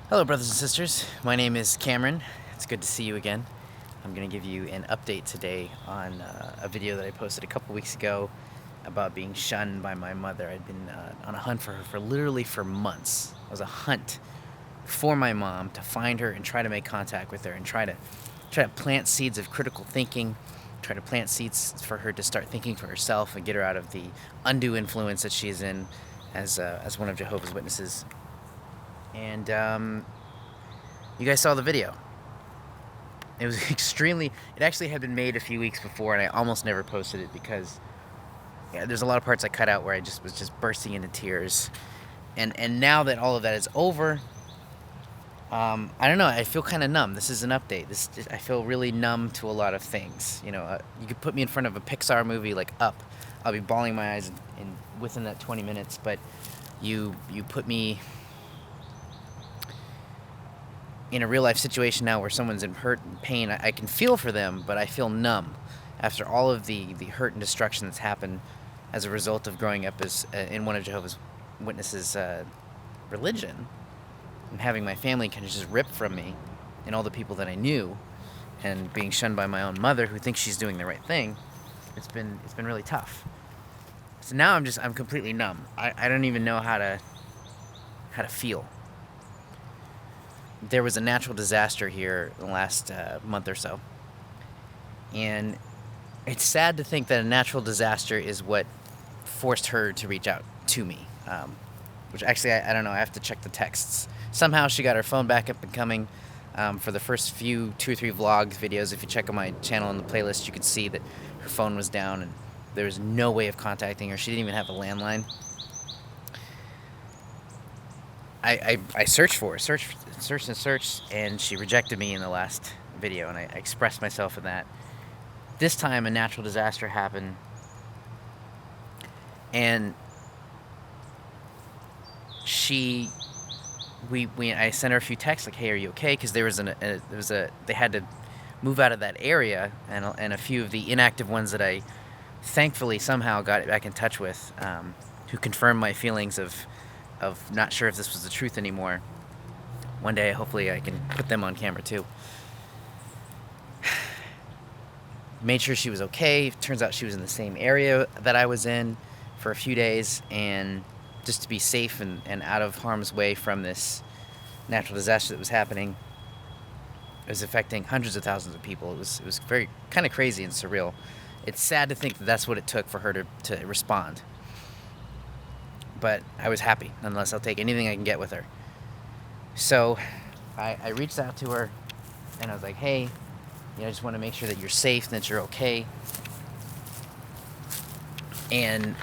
Hello, brothers and sisters. My name is Cameron. It's good to see you again. I'm going to give you an update today on a video that I posted a couple weeks ago about being shunned by my mother. I'd been on a hunt for her for literally months. It was a hunt for my mom to find her and try to make contact with her and try to plant seeds of critical thinking, try to plant seeds for her to start thinking for herself and get her out of the undue influence that she's in as one of Jehovah's Witnesses. And you guys saw the video. It was it actually had been made a few weeks before, and I almost never posted it because there's a lot of parts I cut out where I was just bursting into tears. And now that all of that is over, I don't know, I feel kind of numb. This is an update. I feel really numb to a lot of things. You could put me in front of a Pixar movie like Up. I'll be bawling my eyes within that 20 minutes, but you put me in a real-life situation now where someone's in hurt and pain. I can feel for them, but I feel numb after all of the hurt and destruction that's happened as a result of growing up as in one of Jehovah's Witnesses' religion, and having my family kind of just ripped from me and all the people that I knew, and being shunned by my own mother who thinks she's doing the right thing. It's been really tough. So now I'm completely numb. I don't even know how to feel. There was a natural disaster here in the last month or so. And it's sad to think that a natural disaster is what forced her to reach out to me. Which actually, I don't know, I have to check the texts. Somehow she got her phone back up and coming. For the first few 2 or 3 vlogs videos, if you check on my channel in the playlist, you can see that her phone was down and there was no way of contacting her. She didn't even have a landline. I searched for her, searched, and she rejected me in the last video, and I expressed myself in that. This time, a natural disaster happened, and I sent her a few texts like, "Hey, are you okay?" Because they had to move out of that area, and a few of the inactive ones that I thankfully somehow got back in touch with, who confirmed my feelings of not sure if this was the truth anymore. One day, hopefully, I can put them on camera too. Made sure she was okay. Turns out she was in the same area that I was in for a few days, and just to be safe and out of harm's way from this natural disaster that was happening. It was affecting hundreds of thousands of people. It was very kind of crazy and surreal. It's sad to think that that's what it took for her to respond. But I was happy. Nonetheless, I'll take anything I can get with her. So I reached out to her, and I was like, hey, I just want to make sure that you're safe and that you're okay. And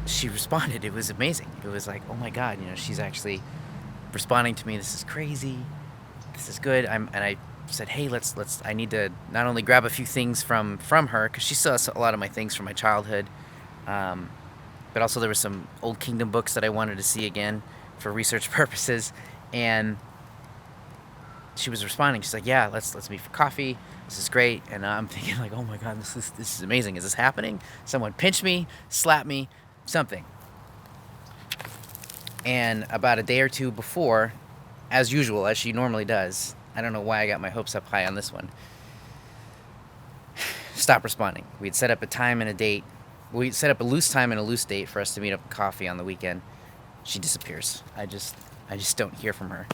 she responded. It was amazing. It was like, oh my God, she's actually responding to me. This is crazy. This is good. And I said, hey, I need to not only grab a few things from her, because she still has a lot of my things from my childhood, but also there were some Old Kingdom books that I wanted to see again for research purposes. And she was responding. She's like, yeah, let's meet for coffee. This is great. And I'm thinking like, oh my God, this is amazing. Is this happening? Someone pinch me, slap me, something. And about a day or two before, as usual, as she normally does, I don't know why I got my hopes up high on this one, stop responding. We'd set up a time and a date. We set up a loose time and a loose date for us to meet up for coffee on the weekend. She disappears. I just don't hear from her.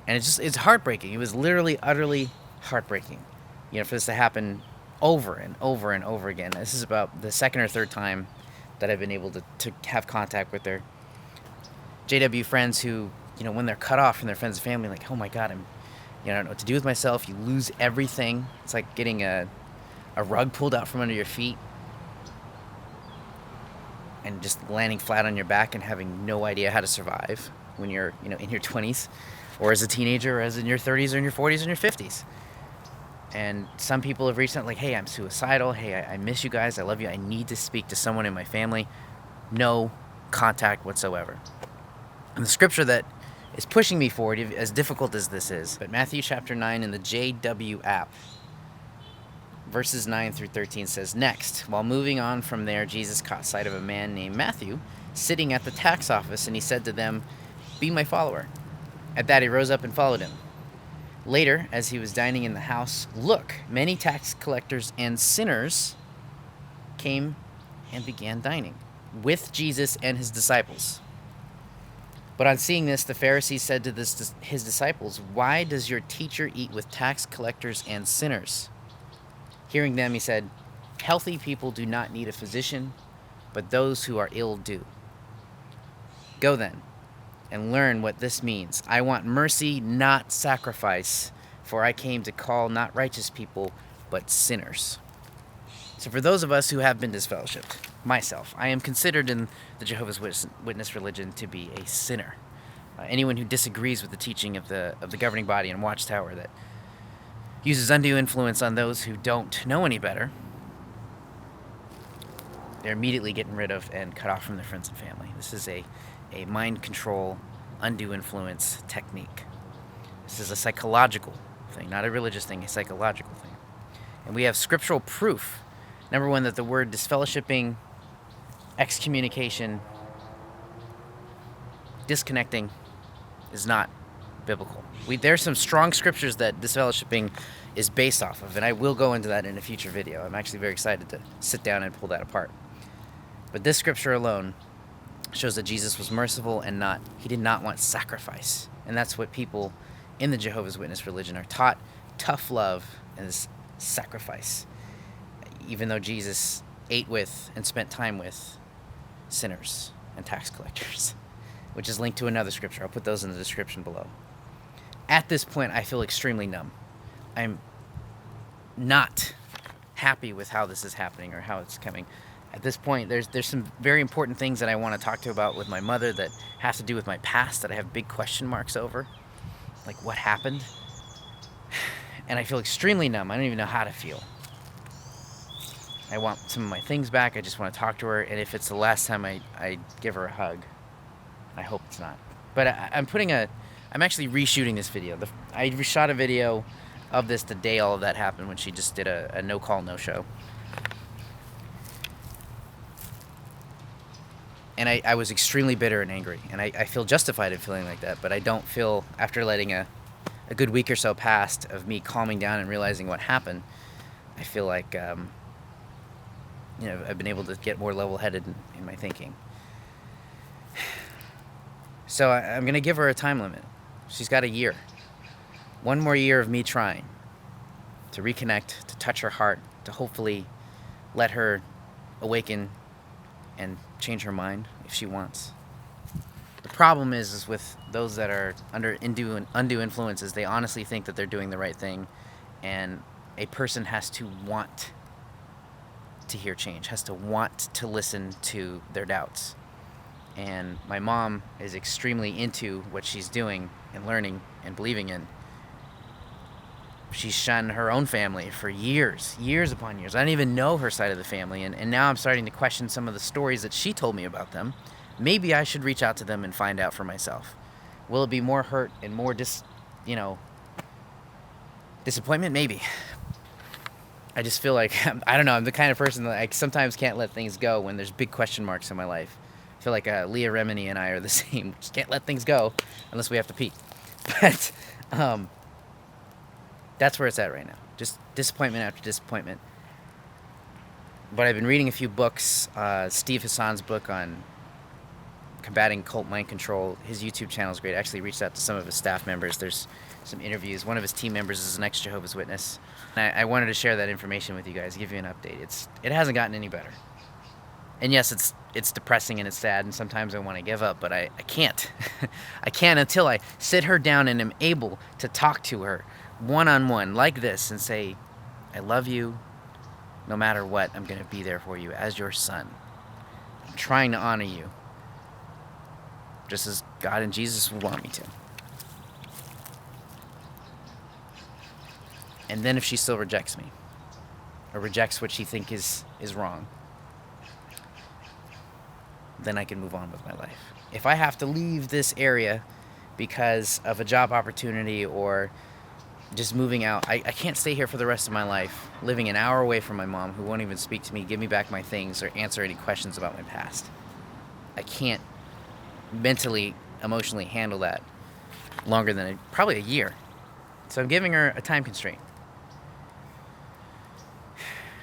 And it's heartbreaking. It was literally, utterly heartbreaking, for this to happen over and over and over again. This is about the second or third time that I've been able to have contact with her. JW friends who, when they're cut off from their friends and family, like, oh my God, I don't know what to do with myself. You lose everything. It's like getting a rug pulled out from under your feet and just landing flat on your back and having no idea how to survive when you're, in your 20s, or as a teenager, or as in your 30s or in your 40s and your 50s. And some people have reached out like, hey, I'm suicidal. Hey, I miss you guys. I love you. I need to speak to someone in my family. No contact whatsoever. And the scripture that is pushing me forward, as difficult as this is, but Matthew chapter 9 in the JW app, verses 9 through 13 says, next, while moving on from there, Jesus caught sight of a man named Matthew sitting at the tax office, and he said to them, "Be my follower." At that, he rose up and followed him. Later, as he was dining in the house, look, many tax collectors and sinners came and began dining with Jesus and his disciples. But on seeing this, the Pharisees said to his disciples, "Why does your teacher eat with tax collectors and sinners?" Hearing them, he said, "Healthy people do not need a physician, but those who are ill do. Go then and learn what this means. I want mercy, not sacrifice, for I came to call not righteous people, but sinners." So for those of us who have been disfellowshipped, myself, I am considered in the Jehovah's Witness religion to be a sinner. Anyone who disagrees with the teaching of the governing body and watchtower that uses undue influence on those who don't know any better, they're immediately getting rid of and cut off from their friends and family. This is a mind control, undue influence technique. This is a psychological thing, not a religious thing, a psychological thing. And we have scriptural proof. Number one, that the word disfellowshipping, excommunication, disconnecting is not biblical. There's some strong scriptures that disfellowshipping is based off of, and I will go into that in a future video. I'm actually very excited to sit down and pull that apart. But this scripture alone shows that Jesus was merciful and he did not want sacrifice. And that's what people in the Jehovah's Witness religion are taught. Tough love is sacrifice. Even though Jesus ate with and spent time with sinners and tax collectors, which is linked to another scripture. I'll put those in the description below. At this point, I feel extremely numb. I'm not happy with how this is happening or how it's coming. At this point, there's some very important things that I want to talk to about with my mother that has to do with my past that I have big question marks over. Like, what happened? And I feel extremely numb. I don't even know how to feel. I want some of my things back. I just want to talk to her. And if it's the last time I give her a hug, I hope it's not. But I'm actually reshooting this video. I reshot a video of this the day all of that happened, when she just did a no-call, no-show. And I was extremely bitter and angry. And I feel justified in feeling like that. But I don't feel, after letting a good week or so past of me calming down and realizing what happened, I feel like I've been able to get more level-headed in my thinking. So I'm going to give her a time limit. She's got a year. One more year of me trying to reconnect, to touch her heart, to hopefully let her awaken and change her mind if she wants. The problem is with those that are under undue influences, they honestly think that they're doing the right thing, and a person has to want to hear change, has to want to listen to their doubts. And my mom is extremely into what she's doing and learning and believing in. She's shunned her own family for years upon years. I didn't even know her side of the family, and now I'm starting to question some of the stories that she told me about them. Maybe I should reach out to them and find out for myself. Will it be more hurt and more disappointment? Maybe. I just feel like, I don't know, I'm the kind of person that I sometimes can't let things go when there's big question marks in my life. I feel like Leah Remini and I are the same. We just can't let things go unless we have to pee. But that's where it's at right now. Just disappointment after disappointment. But I've been reading a few books. Steve Hassan's book on combating cult mind control. His YouTube channel is great. I actually reached out to some of his staff members. There's some interviews. One of his team members is an ex-Jehovah's Witness. And I wanted to share that information with you guys, give you an update. It hasn't gotten any better. And yes, it's depressing and it's sad, and sometimes I want to give up, but I can't. I can't until I sit her down and am able to talk to her one-on-one like this and say, I love you. No matter what, I'm going to be there for you as your son. I'm trying to honor you, just as God and Jesus would want me to. And then if she still rejects me, or rejects what she thinks is wrong, then I can move on with my life. If I have to leave this area because of a job opportunity or just moving out, I can't stay here for the rest of my life, living an hour away from my mom who won't even speak to me, give me back my things, or answer any questions about my past. I can't mentally, emotionally handle that longer than probably a year. So I'm giving her a time constraint.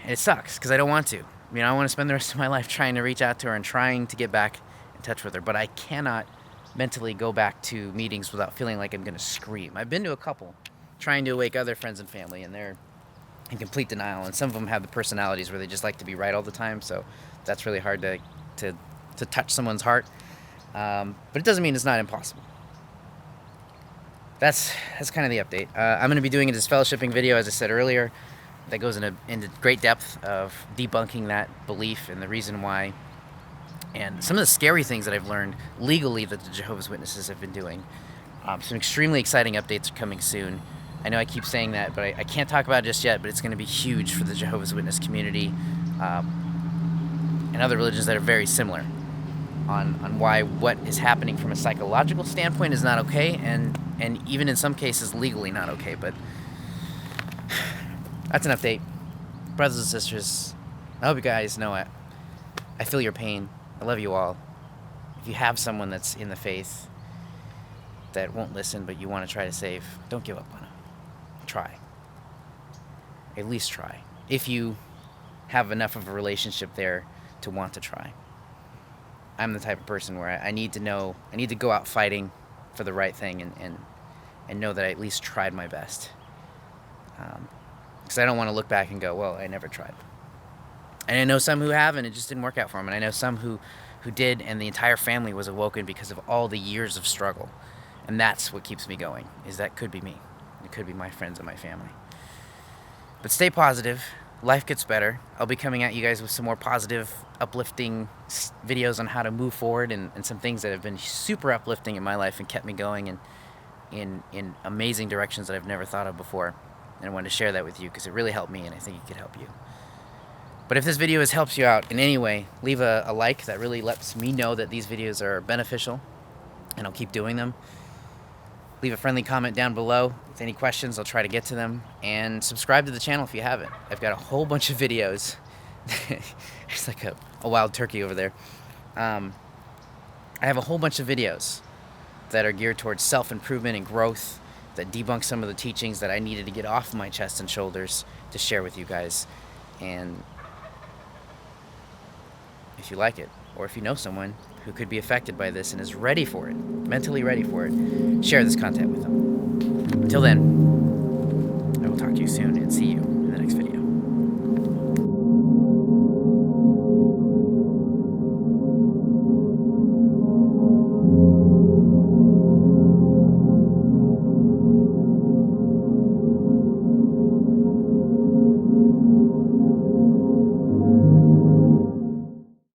And it sucks because I don't want to. I want to spend the rest of my life trying to reach out to her and trying to get back in touch with her. But I cannot mentally go back to meetings without feeling like I'm going to scream. I've been to a couple trying to awake other friends and family, and they're in complete denial. And some of them have the personalities where they just like to be right all the time. So that's really hard to touch someone's heart. But it doesn't mean it's not impossible. That's kind of the update. I'm going to be doing a disfellowshipping video, as I said earlier, that goes into great depth of debunking that belief and the reason why, and some of the scary things that I've learned legally that the Jehovah's Witnesses have been doing. Some extremely exciting updates are coming soon. I know I keep saying that, but I can't talk about it just yet, but it's going to be huge for the Jehovah's Witness community and other religions that are very similar on why what is happening from a psychological standpoint is not okay, and even in some cases legally not okay. But that's an update. Brothers and sisters, I hope you guys know I feel your pain. I love you all. If you have someone that's in the faith that won't listen but you want to try to save, don't give up on them. Try. At least try. If you have enough of a relationship there to want to try. I'm the type of person where I need to go out fighting for the right thing and know that I at least tried my best. Because I don't want to look back and go, well, I never tried. And I know some who have, and it just didn't work out for them. And I know some who did, and the entire family was awoken because of all the years of struggle. And that's what keeps me going, is that could be me. It could be my friends and my family. But stay positive. Life gets better. I'll be coming at you guys with some more positive, uplifting videos on how to move forward and some things that have been super uplifting in my life and kept me going in amazing directions that I've never thought of before. And I wanted to share that with you because it really helped me, and I think it could help you. But if this video has helped you out in any way, leave a like. That really lets me know that these videos are beneficial, and I'll keep doing them. Leave a friendly comment down below with any questions. I'll try to get to them. And subscribe to the channel if you haven't. I've got a whole bunch of videos. There's like a wild turkey over there. I have a whole bunch of videos that are geared towards self-improvement and growth, that debunk some of the teachings that I needed to get off my chest and shoulders to share with you guys. And if you like it, or if you know someone who could be affected by this and is ready for it, mentally ready for it, share this content with them. Until then, I will talk to you soon and see you in the next video.